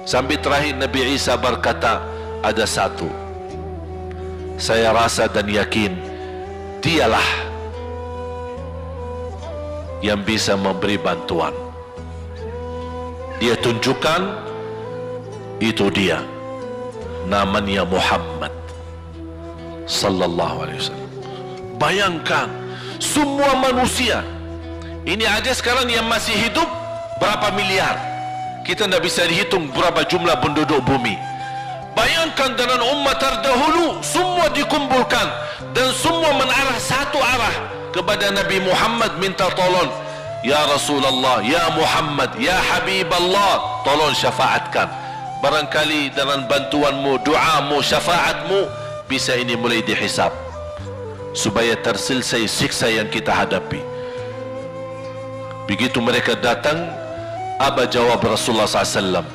Sampai terakhir Nabi Isa berkata, ada satu, saya rasa dan yakin dialah yang bisa memberi bantuan. Dia tunjukkan, itu dia, namanya Muhammad sallallahu alaihi wasallam. Bayangkan, semua manusia ini aja sekarang yang masih hidup berapa miliar, kita tidak bisa dihitung berapa jumlah penduduk bumi. Bayangkan dengan umat terdahulu, semua dikumpulkan dan semua menarah satu arah kepada Nabi Muhammad, minta tolong, ya Rasulullah, ya Muhammad, ya Habiballah, tolong syafaatkan. Barangkali dengan bantuanmu, doamu, syafaatmu, bisa ini mulai dihisab supaya terselesai siksa yang kita hadapi. Begitu mereka datang, apa jawab Rasulullah SAW?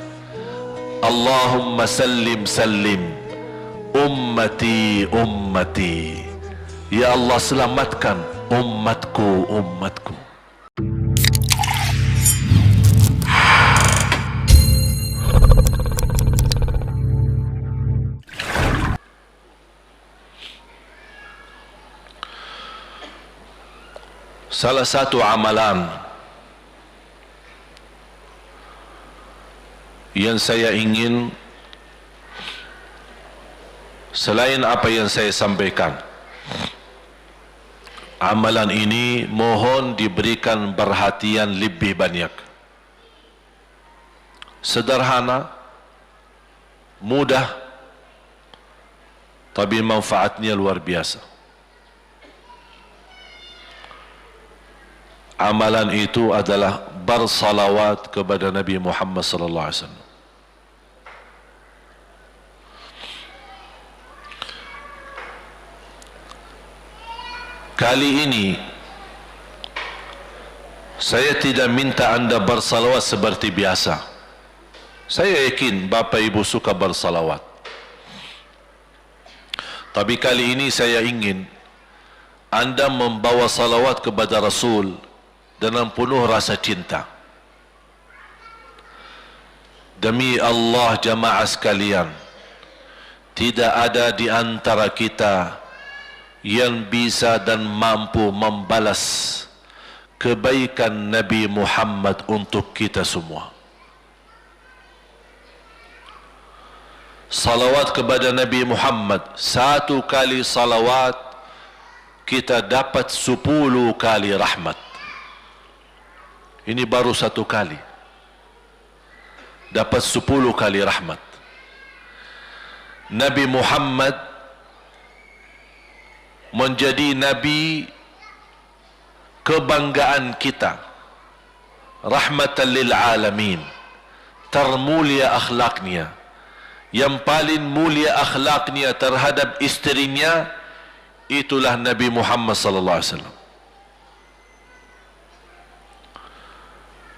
Allahumma sallim sallim, ummati ummati, ya Allah selamatkan umatku umatku. Salah satu amalan yang saya ingin, selain apa yang saya sampaikan, amalan ini mohon diberikan perhatian lebih banyak. Sederhana, mudah, tapi manfaatnya luar biasa. Amalan itu adalah bersalawat kepada Nabi Muhammad sallallahu alaihi wasallam. Kali ini saya tidak minta anda bersalawat seperti biasa. Saya yakin Bapak Ibu suka bersalawat. Tapi kali ini saya ingin anda membawa salawat kepada Rasul dengan penuh rasa cinta. Demi Allah jamaah sekalian, tidak ada di antara kita yang bisa dan mampu membalas kebaikan Nabi Muhammad untuk kita semua. Salawat kepada Nabi Muhammad, satu kali salawat kita dapat 10 kali rahmat. Ini baru satu kali, dapat 10 kali rahmat. Nabi Muhammad menjadi Nabi kebanggaan kita, rahmatan lil alamin, termulia akhlaknya. Yang paling mulia akhlaknya terhadap istrinya, itulah Nabi Muhammad sallallahu alaihi wasallam.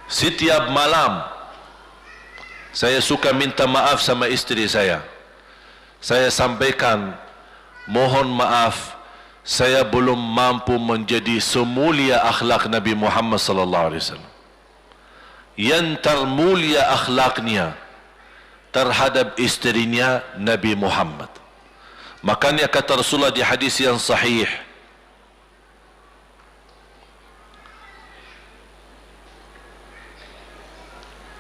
Setiap malam saya suka minta maaf sama istri saya. Saya sampaikan, mohon maaf, saya belum mampu menjadi semulia akhlak Nabi Muhammad sallallahu alaihi wasallam. Yang termulia akhlaknya terhadap istrinya Nabi Muhammad. Makanya kata Rasulullah di hadis yang sahih,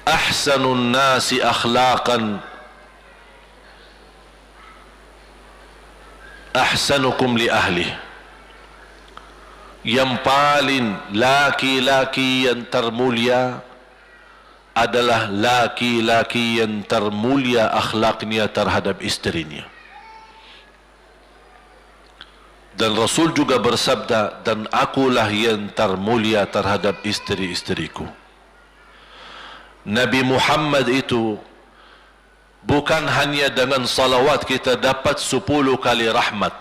ahsanun nasi akhlaqan ahsanukum li ahli. Yang paling laki-laki yang termulia adalah laki-laki yang termulia akhlaknya terhadap istrinya. Dan Rasul juga bersabda, dan akulah yang termulia terhadap istri-istriku. Nabi Muhammad itu bukan hanya dengan salawat kita dapat 10 kali rahmat,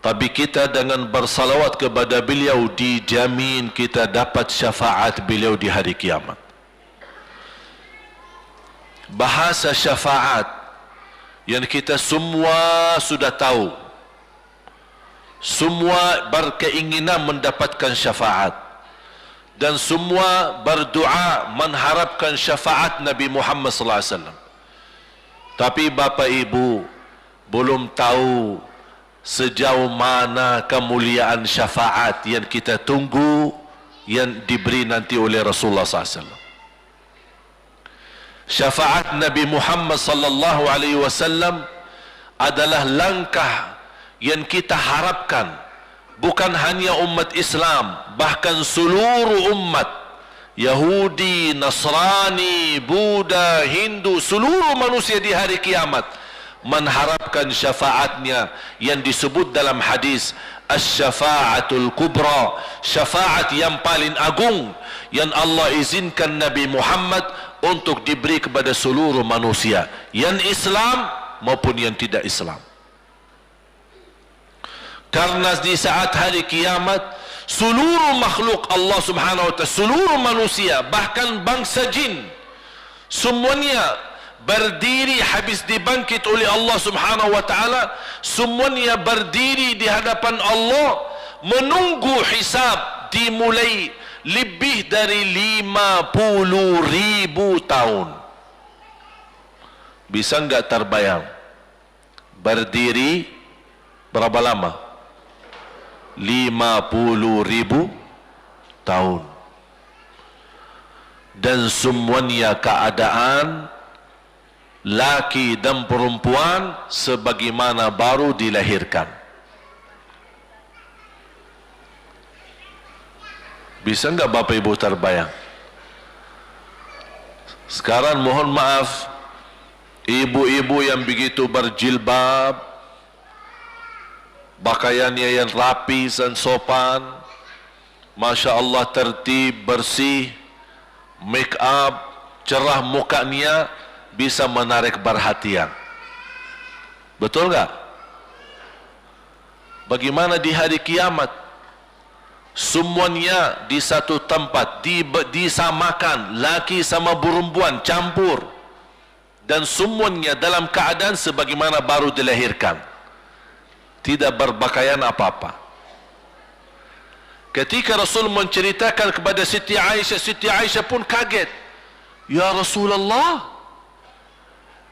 tapi kita dengan bersalawat kepada beliau dijamin kita dapat syafaat beliau di hari kiamat. Bahasa syafaat yang kita semua sudah tahu, semua berkeinginan mendapatkan syafaat, dan semua berdoa mengharapkan syafaat Nabi Muhammad sallallahu alaihi wasallam. Tapi bapa ibu belum tahu sejauh mana kemuliaan syafaat yang kita tunggu yang diberi nanti oleh Rasulullah sallallahu alaihi wasallam. Syafaat Nabi Muhammad sallallahu alaihi wasallam adalah langkah yang kita harapkan, bukan hanya umat Islam, bahkan seluruh umat, Yahudi, Nasrani, Buddha, Hindu, seluruh manusia di hari kiamat mengharapkan syafaatnya yang disebut dalam hadis Asy-Syafa'atul Kubra, syafaat yang paling agung yang Allah izinkan Nabi Muhammad untuk diberi kepada seluruh manusia, yang Islam maupun yang tidak Islam. Karena di saat hari kiamat seluruh makhluk Allah subhanahu wa ta'ala, seluruh manusia, bahkan bangsa jin, semuanya berdiri habis dibangkit oleh Allah subhanahu wa ta'ala, semuanya berdiri di hadapan Allah menunggu hisab dimulai lebih dari 50,000 tahun. Bisa enggak terbayang berdiri berapa lama? 50,000 tahun. Dan semuanya keadaan laki dan perempuan sebagaimana baru dilahirkan. Bisa enggak Bapak Ibu terbayang? Sekarang mohon maaf, ibu-ibu yang begitu berjilbab, pakaiannya yang rapi dan sopan, Masya Allah, tertib, bersih, make up, cerah mukanya, bisa menarik perhatian. Betul enggak? Bagaimana di hari kiamat? Semuanya di satu tempat, disamakan, laki sama perempuan, campur, dan semuanya dalam keadaan sebagaimana baru dilahirkan, tidak berpakaian apa-apa. Ketika Rasul menceritakan kepada Siti Aisyah pun kaget. Ya Rasulullah,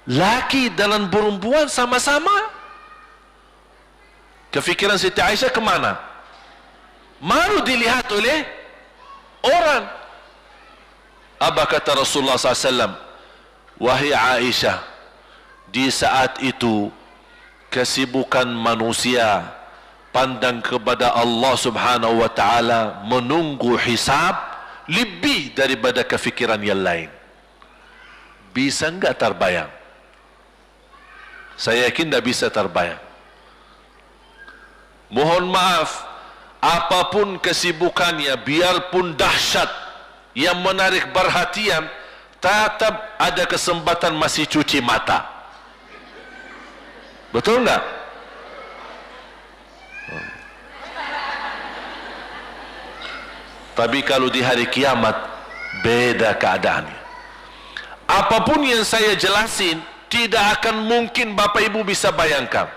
laki dan perempuan sama-sama. Kefikiran Siti Aisyah kemana? Malu dilihat oleh orang. Apa kata Rasulullah SAW? Wahai Aisyah, di saat itu kesibukan manusia pandang kepada Allah subhanahu wa ta'ala, menunggu hisab lebih daripada kefikiran yang lain. Bisa enggak terbayang? Saya yakin tidak bisa terbayang. Mohon maaf, apapun kesibukannya, biarpun dahsyat yang menarik perhatian, tetap ada kesempatan masih cuci mata. Betul enggak? Tapi kalau di hari kiamat beda keadaannya. Apapun yang saya jelasin tidak akan mungkin Bapak Ibu bisa bayangkan.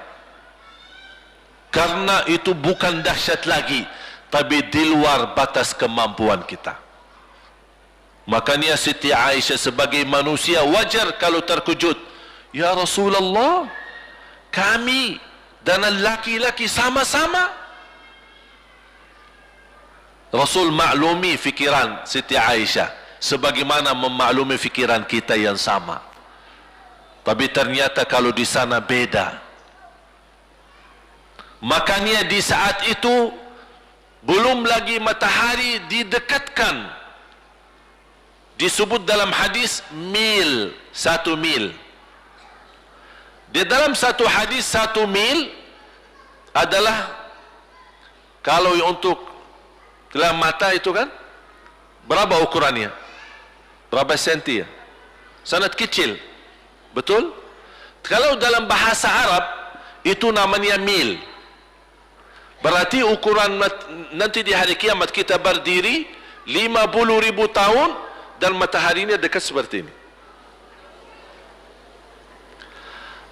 Karena itu bukan dahsyat lagi, tapi di luar batas kemampuan kita. Makanya Siti Aisyah sebagai manusia wajar kalau terkejut. Ya Rasulullah, kami dan laki-laki sama-sama. Rasul maklumi fikiran Siti Aisyah sebagaimana memaklumi fikiran kita yang sama. Tapi ternyata kalau di sana beda. Makanya di saat itu belum lagi matahari didekatkan. Disebut dalam hadis mil, 1 mil. Di dalam satu hadis 1 mil adalah, kalau untuk dalam mata itu kan berapa ukurannya? Berapa senti ya? Sangat kecil. Betul? Kalau dalam bahasa Arab itu namanya mil. Berarti ukuran nanti di hari kiamat kita berdiri 50,000 tahun dan mataharinya dekat seperti ini.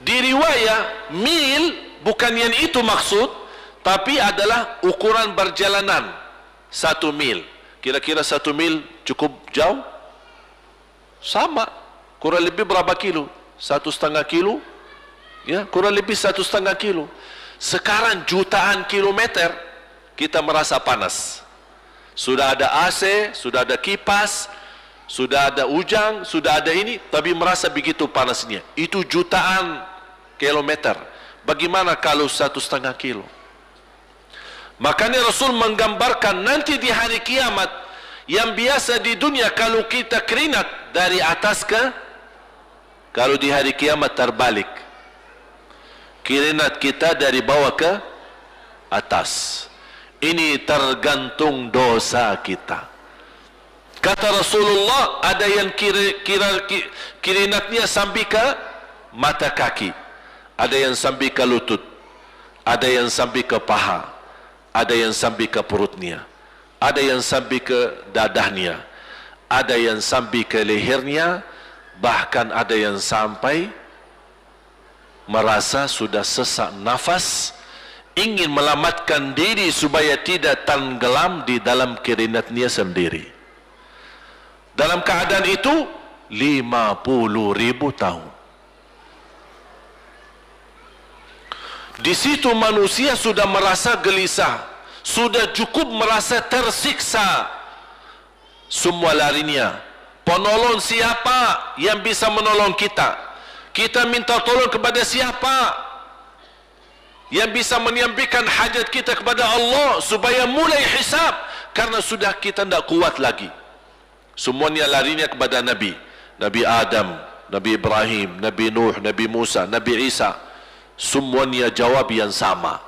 Di riwayat mil bukan yang itu maksud, tapi adalah ukuran perjalanan 1 mil. Kira-kira 1 mil cukup jauh? Sama, kurang lebih berapa kilo? 1,5 kilo? Ya, kurang lebih 1,5 kilo. Sekarang jutaan kilometer kita merasa panas. Sudah ada AC, sudah ada kipas, sudah ada ujang, sudah ada ini, tapi merasa begitu panasnya. Itu jutaan kilometer. Bagaimana kalau 1,5 kilo? Makanya Rasul menggambarkan nanti di hari kiamat, yang biasa di dunia kalau kita keringat dari atas ke, kalau di hari kiamat terbalik, keringat kita dari bawah ke atas. Ini tergantung dosa kita. Kata Rasulullah, ada yang keringatnya sampai ke mata kaki, ada yang sampai ke lutut, ada yang sampai ke paha, ada yang sampai ke perutnya, ada yang sampai ke dadahnya, ada yang sampai ke lehernya, bahkan ada yang sampai merasa sudah sesak nafas, ingin melamatkan diri supaya tidak tenggelam di dalam keringatnya sendiri. Dalam keadaan itu 50.000 tahun. Di situ manusia sudah merasa gelisah, sudah cukup merasa tersiksa. Semua larinya, penolong siapa yang bisa menolong kita? Kita minta tolong kepada siapa yang bisa menyampaikan hajat kita kepada Allah supaya mulai hisab? Karena sudah kita tidak kuat lagi. Semuanya larinya kepada Nabi, Nabi Adam, Nabi Ibrahim, Nabi Nuh, Nabi Musa, Nabi Isa. Semuanya jawab yang sama,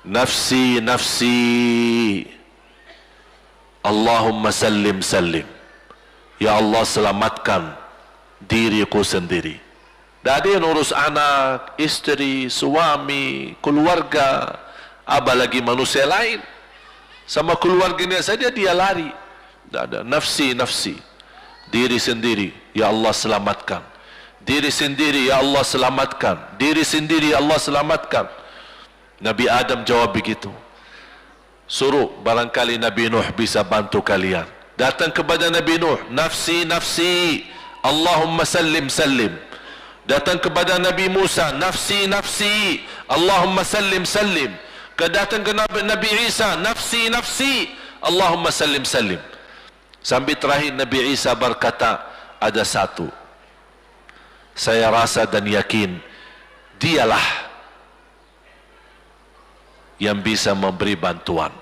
nafsi, nafsi, Allahumma sallim, sallim. Ya Allah, selamatkan diriku sendiri. Tak ada yang urus anak, istri, suami, keluarga, apalagi manusia lain. Sama keluarganya saja dia lari. Tak ada, nafsi, nafsi, diri sendiri, ya Allah selamatkan. Diri sendiri, ya Allah selamatkan. Diri sendiri, ya Allah selamatkan. Nabi Adam jawab begitu. Suruh, barangkali Nabi Nuh bisa bantu kalian. Datang kepada Nabi Nuh, nafsi, nafsi, Allahumma sallim, sallim. Datang kepada Nabi Musa, nafsi, nafsi, Allahumma sallim, sallim. Datang ke Nabi Isa, nafsi, nafsi, Allahumma sallim, sallim. Sampai terakhir Nabi Isa berkata, ada satu, saya rasa dan yakin dialah yang bisa memberi bantuan.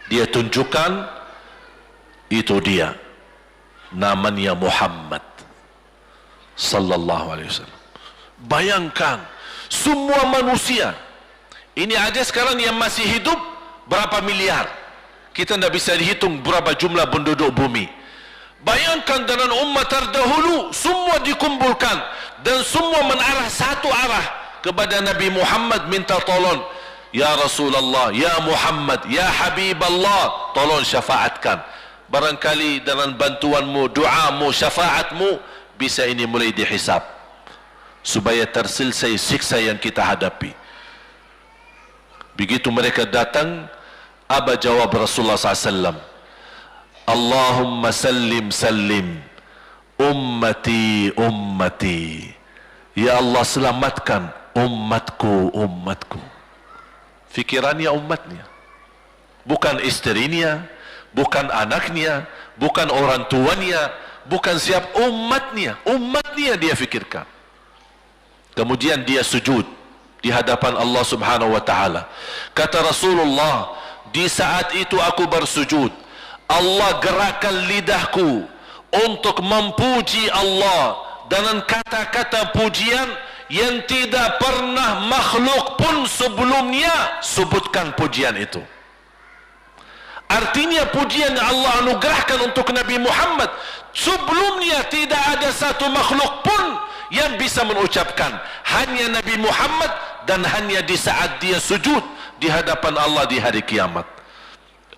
Dia tunjukkan, itu dia, namanya Muhammad sallallahu alaihi wasallam. Bayangkan semua manusia ini aja sekarang yang masih hidup berapa miliar, kita tidak bisa dihitung berapa jumlah penduduk bumi. Bayangkan dengan umat terdahulu semua dikumpulkan dan semua menarah satu arah kepada Nabi Muhammad, minta tolong, ya Rasulullah, ya Muhammad, ya Habib Allah, tolong syafaatkan. Barangkali dengan bantuanmu, doamu, syafaatmu bisa ini mulai dihisab supaya terselesai siksa yang kita hadapi. Begitu mereka datang, apa jawab Rasulullah SAW? Allahumma sallim, sallim, ummati, ummati. Ya Allah selamatkan umatku, umatku. Fikirannya umatnya, bukan istrinya, bukan anaknya, bukan orang tuanya, bukan siap, umatnya, umatnya dia fikirkan. Kemudian dia sujud di hadapan Allah Subhanahu wa taala. Kata Rasulullah, di saat itu aku bersujud, Allah gerakkan lidahku untuk memuji Allah dengan kata-kata pujian yang tidak pernah makhluk pun sebelumnya sebutkan pujian itu. Artinya pujian yang Allah anugerahkan untuk Nabi Muhammad sebelumnya tidak ada satu makhluk pun yang bisa mengucapkan, hanya Nabi Muhammad, dan hanya di saat dia sujud di hadapan Allah di hari kiamat.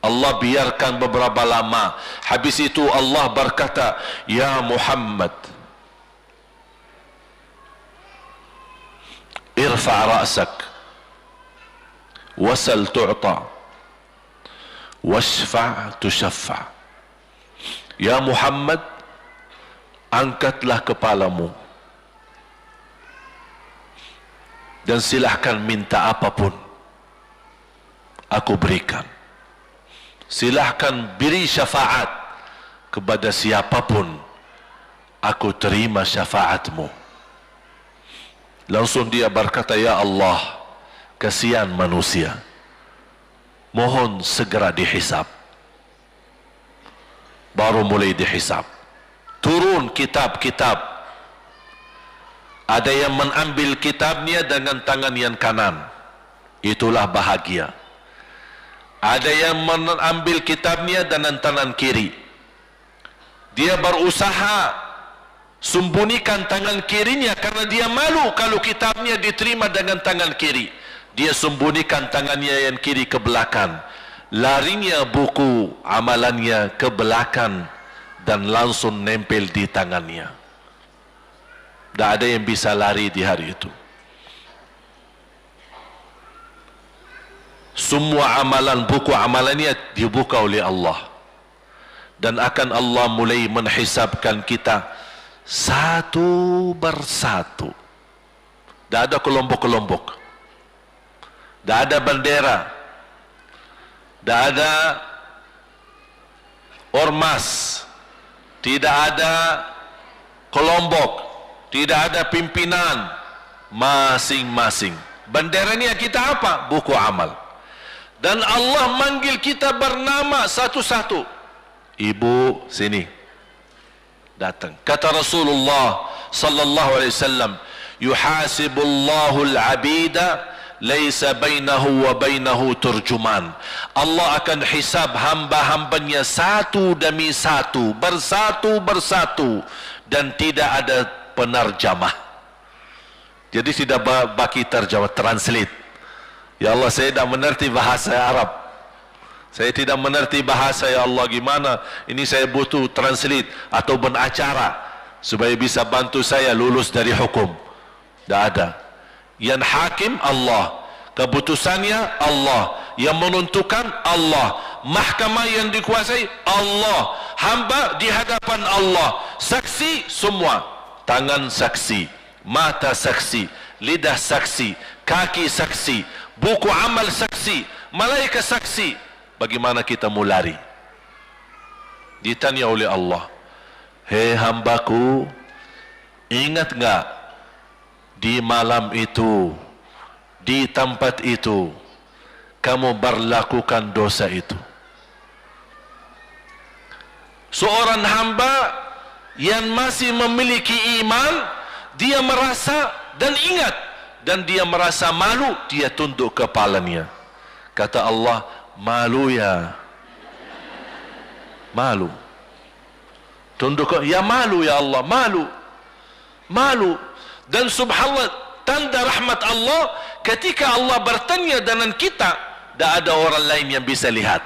Allah biarkan beberapa lama, habis itu Allah berkata, ya Muhammad, irfa' ra'sak wasal tu'ta, Washfa' tushaffa'. Ya Muhammad, angkatlah kepalamu dan silahkan minta apapun, aku berikan. Silahkan beri syafaat kepada siapapun, aku terima syafaatmu. Langsung dia berkata, ya Allah, kasihan manusia, mohon segera dihisab. Baru mulai dihisab. Turun kitab-kitab. Ada yang mengambil kitabnya dengan tangan yang kanan, itulah bahagia. Ada yang mengambil kitabnya dengan tangan kiri. Dia berusaha sembunyikan tangan kirinya karena dia malu kalau kitabnya diterima dengan tangan kiri. Dia sembunyikan tangannya yang kiri ke belakang. Larinya buku amalannya ke belakang dan langsung nempel di tangannya. Tak ada yang bisa lari di hari itu. Semua amalan, buku amalannya dibuka oleh Allah. Dan akan Allah mulai menghisabkan kita satu persatu. Tak ada kelompok-kelompok. Tak ada bendera. Tak ada ormas, tidak ada kelompok, tidak ada pimpinan, masing-masing. Benderanya kita apa? Buku amal. Dan Allah manggil kita bernama satu-satu. Ibu, sini. Datang. Kata Rasulullah sallallahu alaihi wasallam, yuhasibullahu al-'abida laisa bainahu wa bainahu turjuman. Allah akan hisab hamba-hambanya satu demi satu, bersatu-bersatu, dan tidak ada penerjemah. Jadi tidak bagi terjemah, translate. Ya Allah, saya tidak mengerti bahasa Arab, saya tidak mengerti bahasa, ya Allah, gimana ini, saya butuh translate atau benacara supaya bisa bantu saya lulus dari hukum. Tidak ada. Yang hakim Allah, keputusannya Allah, yang menentukan Allah, mahkamah yang dikuasai Allah, hamba di hadapan Allah, saksi semua, tangan saksi, mata saksi, lidah saksi, kaki saksi, buku amal saksi, malaikat saksi. Bagaimana kita mau lari? Ditanya oleh Allah, hei hambaku, ingat enggak di malam itu, di tempat itu, kamu berlakukan dosa itu? Seorang hamba yang masih memiliki iman, dia merasa dan ingat, dan dia merasa malu, dia tunduk kepalanya. Kata Allah, malu ya, malu. Tunduk, ya malu ya Allah, malu, malu. Dan subhanallah, tanda rahmat Allah, ketika Allah bertanya dengan kita, tak ada orang lain yang bisa lihat.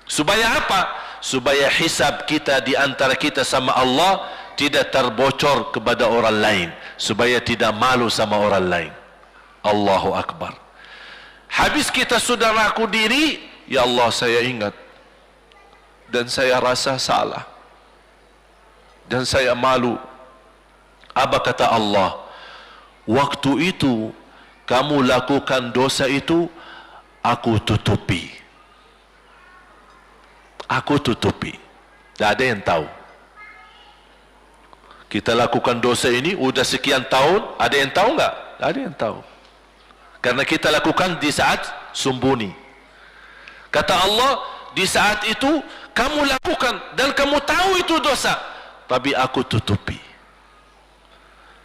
Supaya apa? Supaya hisab kita di antara kita sama Allah tidak terbocor kepada orang lain, supaya tidak malu sama orang lain. Allahu Akbar. Habis kita sudah raku diri, ya Allah, saya ingat dan saya rasa salah dan saya malu. Apa kata Allah? Waktu itu kamu lakukan dosa itu, aku tutupi. Aku tutupi. Tak ada yang tahu. Kita lakukan dosa ini udah sekian tahun, ada yang tahu enggak? Tak ada yang tahu. Karena kita lakukan di saat sembunyi. Kata Allah, di saat itu kamu lakukan dan kamu tahu itu dosa, tapi aku tutupi.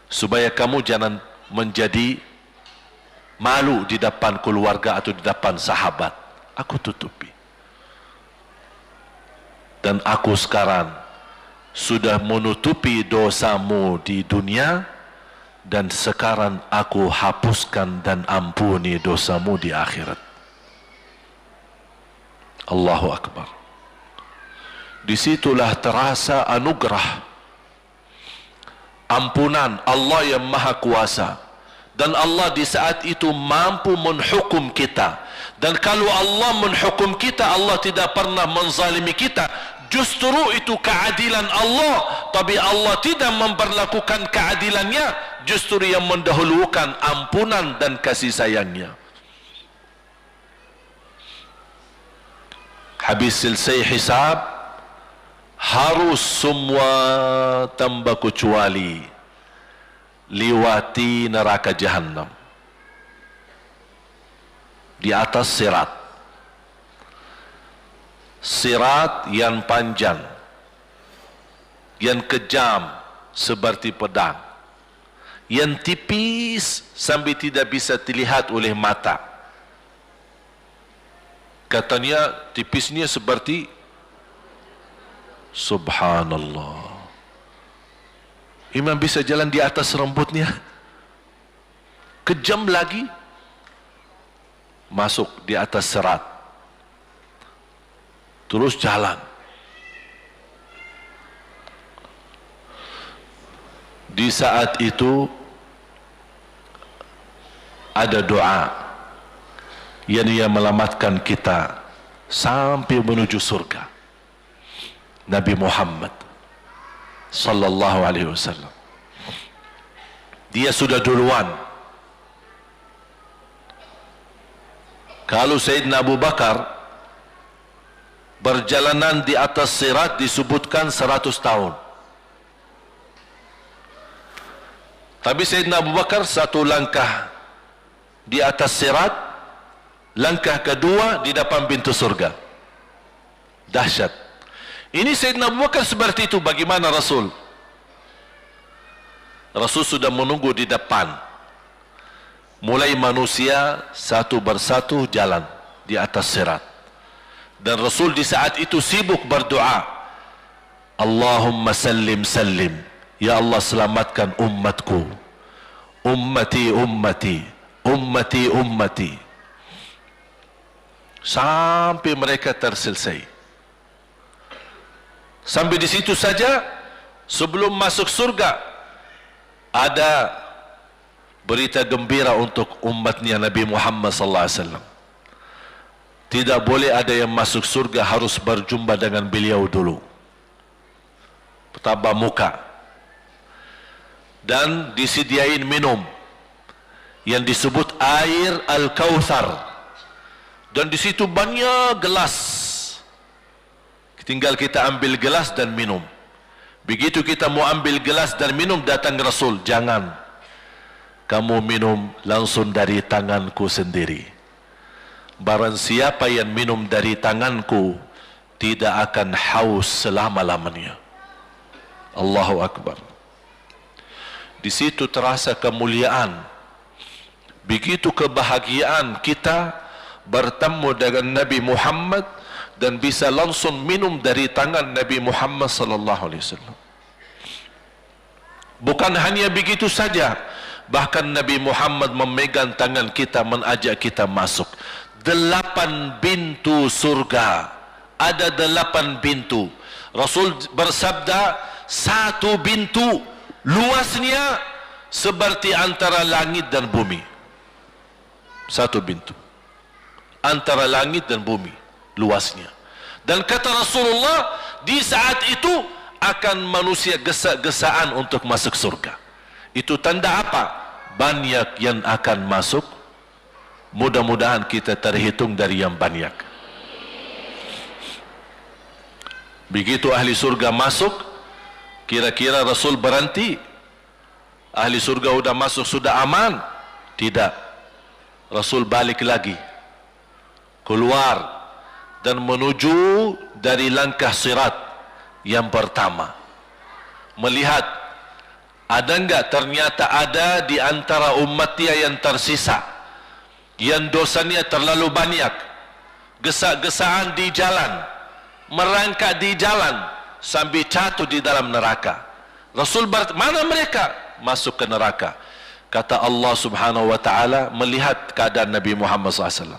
Supaya kamu jangan menjadi malu di depan keluarga atau di depan sahabat. Aku tutupi. Dan aku sekarang sudah menutupi dosamu di dunia, dan sekarang aku hapuskan dan ampuni dosamu di akhirat. Allahu Akbar. Disitulah terasa anugerah, ampunan Allah yang maha kuasa. Dan Allah di saat itu mampu menghukum kita. Dan kalau Allah menghukum kita, Allah tidak pernah menzalimi kita. Justru itu keadilan Allah. Tapi Allah tidak memperlakukan keadilannya, justru yang mendahulukan ampunan dan kasih sayangnya. Habis selesai hisab, harus semua tanpa kecuali liwati neraka Jahannam di atas sirat. Sirat yang panjang, yang kejam seperti pedang, yang tipis sampai tidak bisa dilihat oleh mata. Katanya tipisnya seperti, subhanallah, imam bisa jalan di atas rambutnya. Kejam lagi, masuk di atas sirat, terus jalan. Di saat itu ada doa yang ia melamatkan kita sampai menuju surga. Nabi Muhammad sallallahu alaihi wasallam, dia sudah duluan. Kalau Sayyidina Abu Bakar perjalanan di atas sirat disebutkan 100 tahun. Tapi Sayyidina Abu Bakar satu langkah di atas sirat, langkah kedua di depan pintu surga. Dahsyat. Ini Sayyidina Abu Bakar seperti itu. Bagaimana Rasul? Rasul sudah menunggu di depan. Mulai manusia satu persatu jalan di atas sirat. Dan Rasul di saat itu sibuk berdoa, Allahumma sallim sallim, ya Allah selamatkan umatku, ummati ummati, ummati ummati, sampai mereka terselesai. Sampai di situ saja. Sebelum masuk surga ada berita gembira untuk umatnya Nabi Muhammad sallallahu alaihi wasallam. Tidak boleh ada yang masuk surga, harus berjumpa dengan beliau dulu, tatap muka, dan disediain minum yang disebut air Al-Kautsar, dan di situ banyak gelas. Tinggal kita ambil gelas dan minum. Begitu kita mau ambil gelas dan minum, datang Rasul, jangan kamu minum langsung dari tanganku sendiri. Barang siapa yang minum dari tanganku tidak akan haus selama-lamanya. Allahu Akbar. Di situ terasa kemuliaan. Begitu kebahagiaan kita bertemu dengan Nabi Muhammad dan bisa langsung minum dari tangan Nabi Muhammad sallallahu alaihi wasallam. Bukan hanya begitu saja, bahkan Nabi Muhammad memegang tangan kita, mengajak kita masuk 8 pintu surga. Ada 8 pintu. Rasul bersabda, satu pintu luasnya seperti antara langit dan bumi. Satu pintu antara langit dan bumi luasnya. Dan kata Rasulullah, di saat itu akan manusia gesa-gesaan untuk masuk surga. Itu tanda apa? Banyak yang akan masuk. Mudah-mudahan kita terhitung dari yang banyak. Begitu ahli surga masuk, kira-kira Rasul berhenti, ahli surga sudah masuk, sudah aman? Tidak. Rasul balik lagi, keluar dan menuju dari langkah sirat yang pertama, melihat ada enggak, ternyata ada di antara umatnya yang tersisa, yang dosanya terlalu banyak, gesa-gesaan di jalan, merangkak di jalan sampai jatuh di dalam neraka. Rasul mana mereka? Masuk ke neraka. Kata Allah subhanahu wa ta'ala, melihat keadaan Nabi Muhammad SAW,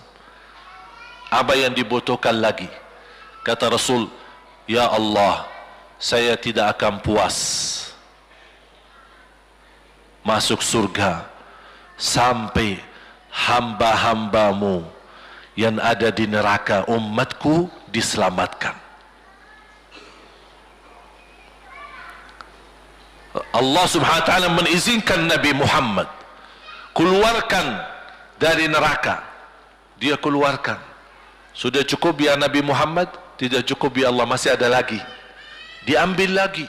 apa yang dibutuhkan lagi? Kata Rasul, ya Allah, saya tidak akan puas masuk surga sampai hamba-hambamu yang ada di neraka umatku diselamatkan. Allah subhanahu wa ta'ala mengizinkan Nabi Muhammad keluarkan dari neraka. Dia keluarkan. Sudah cukup ya Nabi Muhammad? Tidak cukup ya Allah, masih ada lagi. Diambil lagi,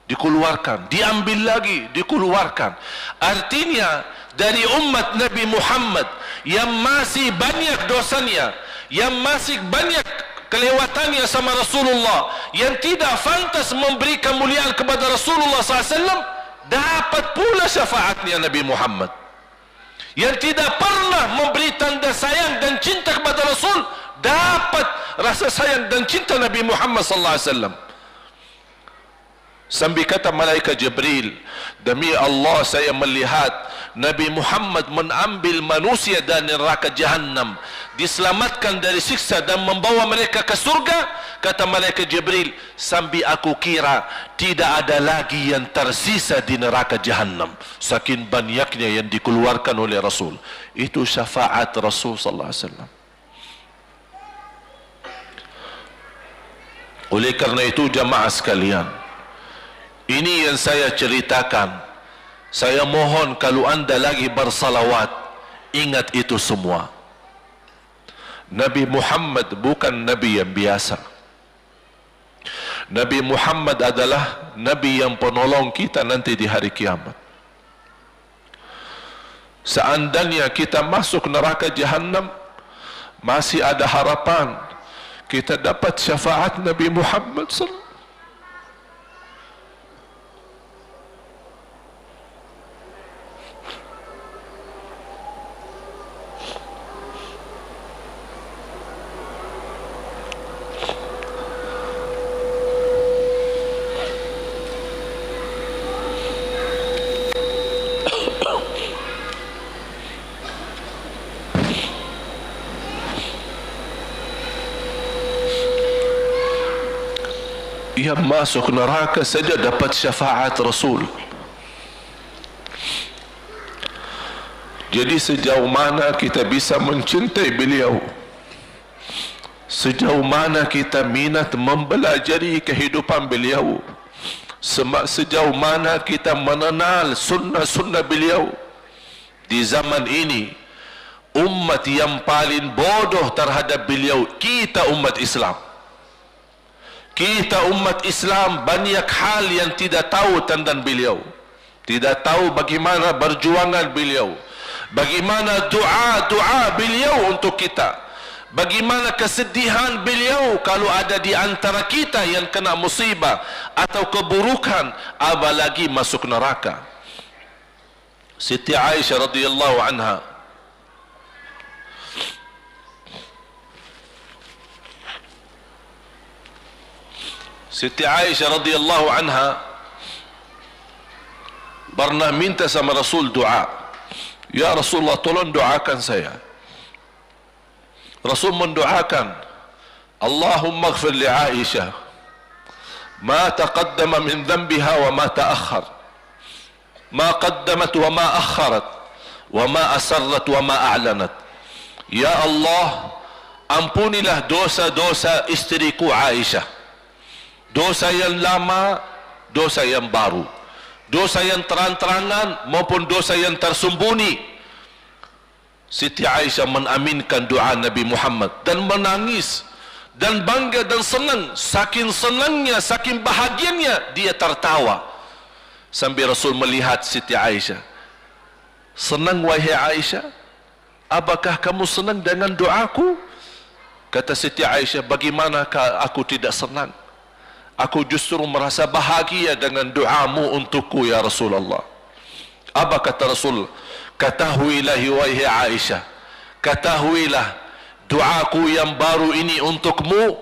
dikeluarkan, diambil lagi, dikeluarkan. Artinya dari umat Nabi Muhammad yang masih banyak dosanya, yang masih banyak kelewatannya sama Rasulullah, yang tidak pantas memberi kemuliaan kepada Rasulullah SAW, dapat pula syafaatnya Nabi Muhammad. Yang tidak pernah memberi tanda sayang dan cinta kepada Rasul, dapat rasa sayang dan cinta Nabi Muhammad SAW. Sambil kata malaikat Jibril, demi Allah saya melihat Nabi Muhammad mengambil manusia dari neraka Jahannam, diselamatkan dari siksa dan membawa mereka ke surga. Kata malaikat Jibril, sambil aku kira tidak ada lagi yang tersisa di neraka Jahannam, saking banyaknya yang dikeluarkan oleh Rasul. Itu syafaat Rasul sallallahu alaihi wasallam. Oleh karena itu jamaah sekalian, ini yang saya ceritakan. Saya mohon kalau anda lagi bersalawat, ingat itu semua. Nabi Muhammad bukan Nabi yang biasa. Nabi Muhammad adalah Nabi yang penolong kita nanti di hari kiamat. Seandainya kita masuk neraka Jahannam, masih ada harapan kita dapat syafaat Nabi Muhammad sallallahu. Yang masuk neraka saja dapat syafaat Rasul. Jadi sejauh mana kita bisa mencintai beliau, sejauh mana kita minat mempelajari kehidupan beliau, sejauh mana kita mengenal sunnah-sunnah beliau. Di zaman ini, umat yang paling bodoh terhadap beliau kita umat Islam. Kita umat Islam banyak hal yang tidak tahu tentang beliau, tidak tahu bagaimana berjuangan beliau, bagaimana doa beliau untuk kita, bagaimana kesedihan beliau kalau ada di antara kita yang kena musibah atau keburukan, apalagi masuk neraka. Siti Aisyah radhiyallahu anha, Siti Aisyah radhiyallahu anha pernah minta sama Rasul doa. Ya Rasulullah, tolong doakan saya. Rasul mendoakan, Allahumma ighfir li Aisyah ma taqaddama min dhanbiha wa ma ta'akhkhar, ma qaddamat wa ma akharat, wa ma asarrat wa ma a'lanat. Ya Allah, ampunilah dosa-dosa istriku Aisyah, dosa yang lama, dosa yang baru, dosa yang terang-terangan maupun dosa yang tersembunyi. Siti Aisyah menaminkan doa Nabi Muhammad dan menangis dan bangga dan senang. Saking senangnya, saking bahagianya, dia tertawa. Sambil Rasul melihat Siti Aisyah, senang wahai Aisyah, apakah kamu senang dengan doaku? Kata Siti Aisyah, bagaimanakah aku tidak senang? Aku justru merasa bahagia dengan doamu untukku ya Rasulullah. Apa kata Rasul? Ketahuilah wahai Aisyah, ketahuilah doaku yang baru ini untukmu,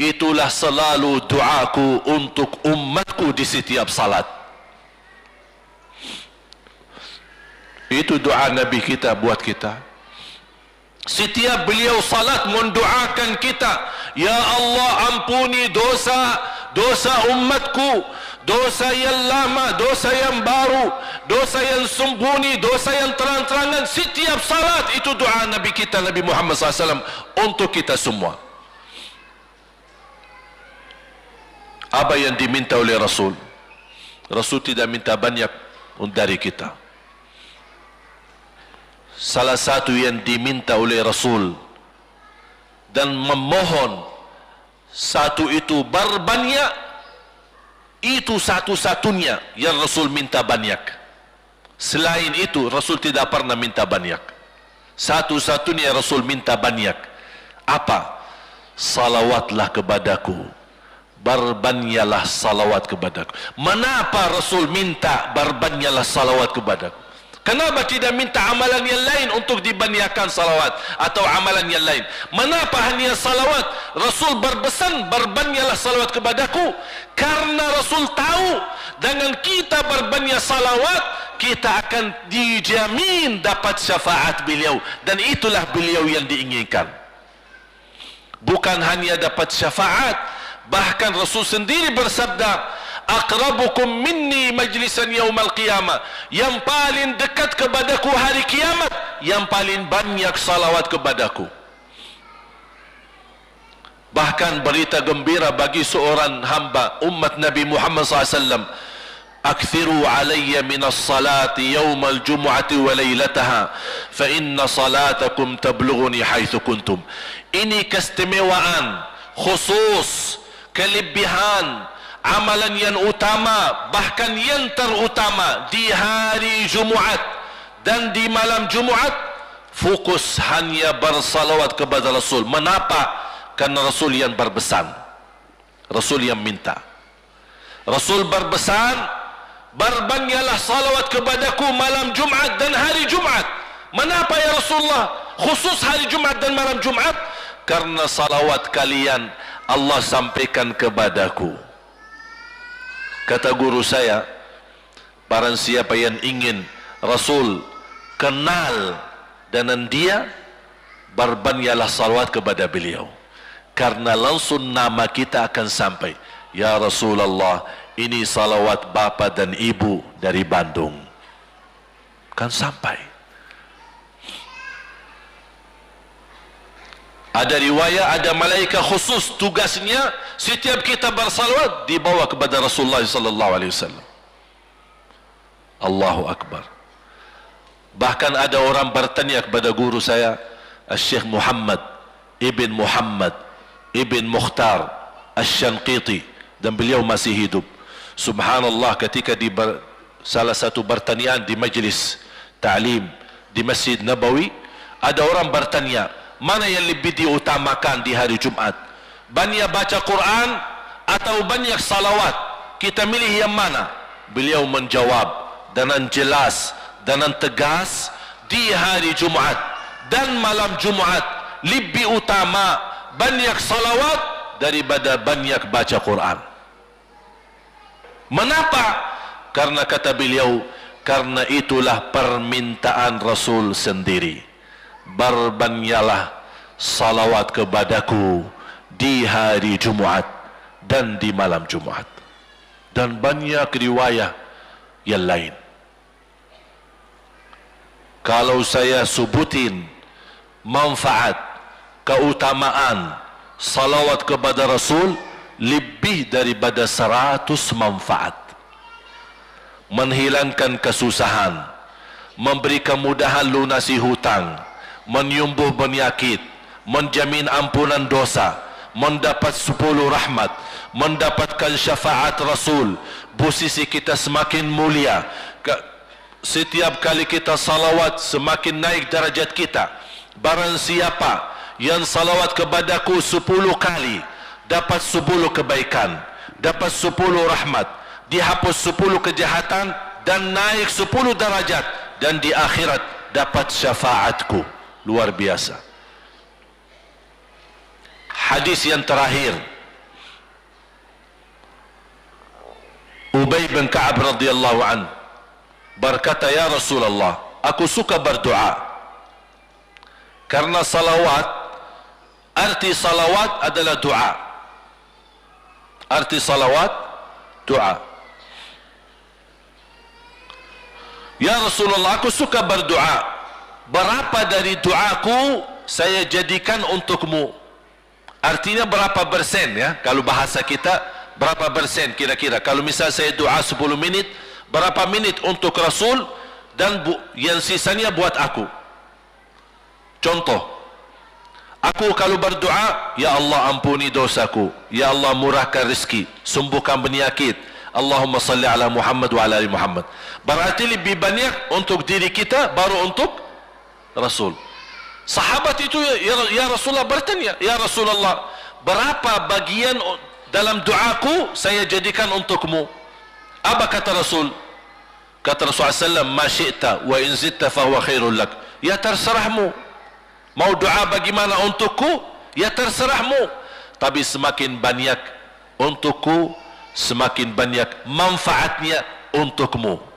itulah selalu doaku untuk umatku di setiap salat. Itu doa Nabi kita buat kita. Setiap beliau salat mendoakan kita, ya Allah ampuni dosa umatku, dosa yang lama, dosa yang baru, dosa yang sembunyi, dosa yang terang-terangan. Setiap salat itu doa Nabi kita, Nabi Muhammad SAW, untuk kita semua. Apa yang diminta oleh Rasul? Rasul tidak minta banyak dari kita. Salah satu yang diminta oleh Rasul dan memohon, satu itu berbanyak, itu satu-satunya yang Rasul minta banyak. Selain itu Rasul tidak pernah minta banyak. Satu-satunya Rasul minta banyak. Apa? Salawatlah kepadaku, berbanyaklah salawat kepadaku. Mengapa Rasul minta berbanyaklah salawat kepadaku? Kenapa tidak minta amalan yang lain untuk dibanyakkan salawat atau amalan yang lain? Mengapa hanya salawat? Rasul berpesan berbanyaklah salawat kepadaku karena Rasul tahu dengan kita berbanyak salawat kita akan dijamin dapat syafaat beliau, dan itulah beliau yang diinginkan. Bukan hanya dapat syafaat, bahkan Rasul sendiri bersabda, aqrabukum minni majlisan yaumal qiyamah, yang paling dekat kepadaku hari kiamat yang paling banyak salawat kepadaku. Bahkan berita gembira bagi seorang hamba umat Nabi Muhammad SAW, akthiru alayya minas salati yaumal jumu'ati wa laylataha fa inna salatakum tablughuni haitsu kuntum. Ini keistimewaan khusus, kelebihan, amalan yang utama, bahkan yang terutama di hari Jumaat dan di malam Jumaat, fokus hanya bersalawat kepada Rasul. Mengapa? Karena Rasul yang berpesan, Rasul yang minta. Rasul berpesan, berbanyaklah salawat kepadaku malam Jumaat dan hari Jumaat. Mengapa ya Rasulullah khusus hari Jumaat dan malam Jumaat? Karena salawat kalian Allah sampaikan kepadaku. Kata guru saya, barang siapa yang ingin Rasul kenal dengan dia, berbanyaklah salawat kepada beliau, karena langsung nama kita akan sampai. Ya Rasulullah, ini salawat bapa dan ibu dari Bandung, kan sampai. Ada riwayat, ada malaikat khusus tugasnya setiap kita bersalawat dibawa kepada Rasulullah sallallahu alaihi wasallam. Allahu akbar. Bahkan ada orang bertanya kepada guru saya, Syekh Muhammad ibn Mukhtar Asy-Syanqiti, dan beliau masih hidup. Subhanallah, ketika di salah satu pertanyaan di majlis ta'lim di Masjid Nabawi, ada orang bertanya, mana yang lebih diutamakan di hari Jumat? Banyak baca Quran atau banyak salawat? Kita milih yang mana? Beliau menjawab dengan jelas, dengan tegas, di hari Jumat dan malam Jumat lebih utama banyak salawat daripada banyak baca Quran. Mengapa? Karena kata beliau, karena itulah permintaan Rasul sendiri. Berbanyaklah salawat kepadaku di hari Jumaat dan di malam Jumaat. Dan banyak riwayat yang lain. Kalau saya sebutin manfaat, keutamaan salawat kepada Rasul, lebih daripada 100 manfaat. Menghilangkan kesusahan, memberi kemudahan lunasi hutang, menyembuh penyakit, menjamin ampunan dosa, mendapat 10 rahmat, mendapatkan syafaat Rasul, posisi kita semakin mulia. Setiap kali kita salawat semakin naik darajat kita. Barang siapa yang salawat kepadaku 10 kali, dapat 10 kebaikan, dapat 10 rahmat, dihapus 10 kejahatan, dan naik 10 darajat, dan di akhirat dapat syafaatku. Luar biasa. Hadis yang terakhir, Ubay bin Ka'ab radhiyallahu an berkata, ya Rasulullah, aku suka berdoa karena salawat, arti salawat adalah doa. Arti salawat doa. Ya Rasulullah, aku suka berdoa. Berapa dari doaku saya jadikan untukmu? Artinya berapa persen ya? Kalau bahasa kita, berapa persen kira-kira? Kalau misal saya doa 10 menit, berapa menit untuk Rasul dan yang sisanya buat aku? Contoh, aku kalau berdoa, ya Allah ampuni dosaku, ya Allah murahkan rezeki, sembuhkan penyakit, Allahumma salli ala Muhammad wa ala ali Muhammad. Berarti lebih banyak untuk diri kita, baru untuk Rasul. Sahabat itu ya Rasulullah bertanya, ya Rasulullah, berapa bagian dalam doaku saya jadikan untukmu? Apa kata Rasul? Kata Rasulullah SAW, ma syi'ta wa in zitta fahuwa khairul lak. Ya terserahmu, mau doa bagaimana untukku, ya terserahmu, tapi semakin banyak untukku, semakin banyak manfaatnya untukmu.